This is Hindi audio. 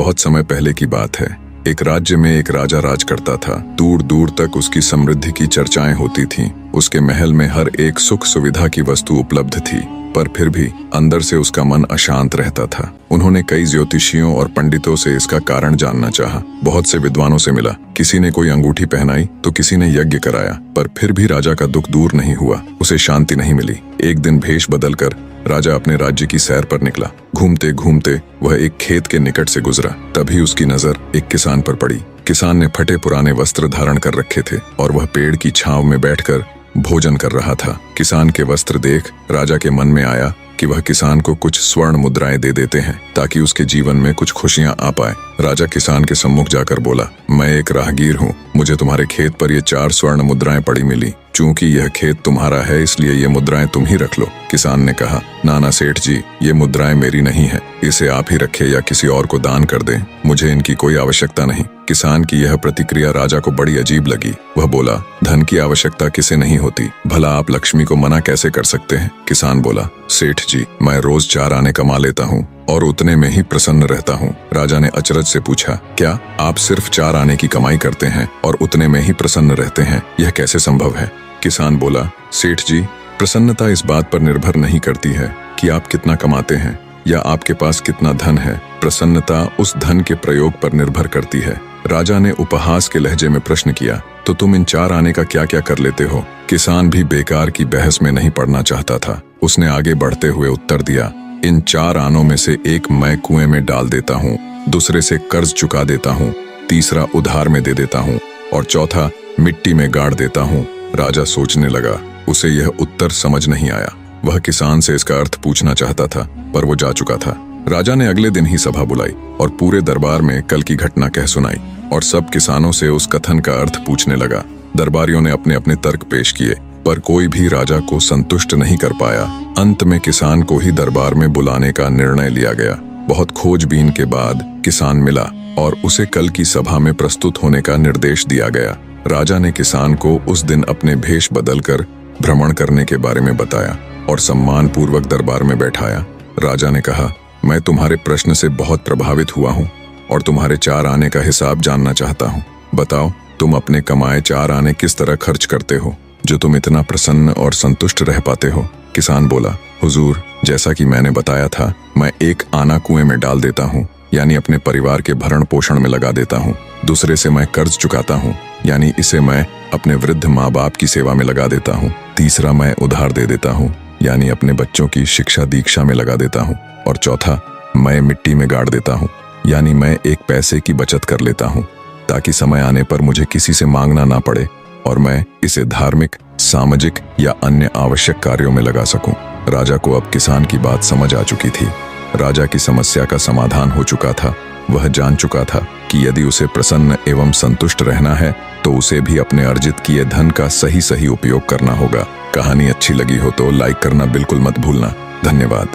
बहुत समय पहले की बात है। एक राज्य में एक राजा राज करता था। दूर दूर तक उसकी समृद्धि की चर्चाएं होती थीं। उसके महल में हर एक सुख सुविधा की वस्तु उपलब्ध थी, पर फिर भी अंदर से उसका मन अशांत रहता था। उन्होंने कई ज्योतिषियों और पंडितों से इसका कारण जानना चाहा। बहुत से विद्वानों से मिला। किसी ने कोई अंगूठी पहनाई तो किसी ने यज्ञ कराया, पर फिर भी राजा का दुख दूर नहीं हुआ। उसे शांति नहीं मिली। एक दिन भेष बदलकर राजा अपने राज्य की सैर पर निकला। घूमते घूमते वह एक खेत के निकट से गुजरा। तभी उसकी नजर एक किसान पर पड़ी। किसान ने फटे पुराने वस्त्र धारण कर रखे थे और वह पेड़ की छांव में बैठकर भोजन कर रहा था। किसान के वस्त्र देख राजा के मन में आया कि वह किसान को कुछ स्वर्ण मुद्राएं दे देते हैं ताकि उसके जीवन में कुछ खुशियां आ पाए। राजा किसान के सम्मुख जाकर बोला, मैं एक राहगीर हूँ, मुझे तुम्हारे खेत पर ये 4 स्वर्ण मुद्राएं पड़ी मिली। चूंकि यह खेत तुम्हारा है इसलिए ये मुद्राएं तुम ही रख लो। किसान ने कहा, नाना सेठ जी, ये मुद्राएं मेरी नहीं है, इसे आप ही रखें या किसी और को दान कर दें, मुझे इनकी कोई आवश्यकता नहीं। किसान की यह प्रतिक्रिया राजा को बड़ी अजीब लगी। वह बोला, धन की आवश्यकता किसे नहीं होती, भला आप लक्ष्मी को मना कैसे कर सकते हैं? किसान बोला, सेठ जी, मैं रोज 4 आने कमा लेता हूँ और उतने में ही प्रसन्न रहता हूँ। राजा ने अचरज से पूछा, क्या आप सिर्फ 4 आने की कमाई करते हैं और उतने में ही प्रसन्न रहते हैं? यह कैसे संभव है? किसान बोला, सेठ जी, प्रसन्नता इस बात पर निर्भर नहीं करती है कि आप कितना कमाते हैं या आपके पास कितना धन है। प्रसन्नता उस धन के प्रयोग पर निर्भर करती है। राजा ने उपहास के लहजे में प्रश्न किया, तो तुम इन 4 आने का क्या क्या कर लेते हो? किसान भी बेकार की बहस में नहीं पड़ना चाहता था। उसने आगे बढ़ते हुए उत्तर दिया, इन 4 आनों में से एक मैं कुएं में डाल देता हूँ, दूसरे से कर्ज चुका देता हूँ, तीसरा उधार में दे देता हूँ और चौथा मिट्टी में गाड़ देता हूँ। राजा सोचने लगा। उसे यह उत्तर समझ नहीं आया। वह किसान से इसका अर्थ पूछना चाहता था, पर वो जा चुका था। राजा ने अगले दिन ही सभा बुलाई और पूरे दरबार में कल की घटना कह सुनाई और सब किसानों से उस कथन का अर्थ पूछने लगा। दरबारियों ने अपने अपने तर्क पेश किए, पर कोई भी राजा को संतुष्ट नहीं कर पाया। अंत में किसान को ही दरबार में बुलाने का निर्णय लिया गया। बहुत खोजबीन के बाद किसान मिला और उसे कल की सभा में प्रस्तुत होने का निर्देश दिया गया। राजा ने किसान को उस दिन अपने भेष बदलकर भ्रमण करने के बारे में बताया और सम्मान पूर्वक दरबार में बैठाया। राजा ने कहा, मैं तुम्हारे प्रश्न से बहुत प्रभावित हुआ हूँ और तुम्हारे 4 आने का हिसाब जानना चाहता हूँ। बताओ, तुम अपने कमाए 4 आने किस तरह खर्च करते हो जो तुम इतना प्रसन्न और संतुष्ट रह पाते हो? किसान बोला, हुजूर, जैसा कि मैंने बताया था, मैं 1 आना कुएं में डाल देता हूँ, यानी अपने परिवार के भरण पोषण में लगा देता हूँ। दूसरे से मैं कर्ज चुकाता हूँ, यानी इसे मैं अपने वृद्ध माँ बाप की सेवा में लगा देता हूँ। तीसरा मैं उधार दे देता हूँ, यानी अपने बच्चों की शिक्षा दीक्षा में लगा देता हूँ। और चौथा मैं मिट्टी में गाड़ देता हूँ, यानी मैं 1 पैसे की बचत कर लेता हूँ ताकि समय आने पर मुझे किसी से मांगना ना पड़े और मैं इसे धार्मिक, सामाजिक या अन्य आवश्यक कार्यों में लगा सकूं। राजा को अब किसान की बात समझ आ चुकी थी। राजा की समस्या का समाधान हो चुका था। वह जान चुका था कि यदि उसे प्रसन्न एवं संतुष्ट रहना है तो उसे भी अपने अर्जित किए धन का सही उपयोग करना होगा। कहानी अच्छी लगी हो तो लाइक करना बिल्कुल मत भूलना। धन्यवाद।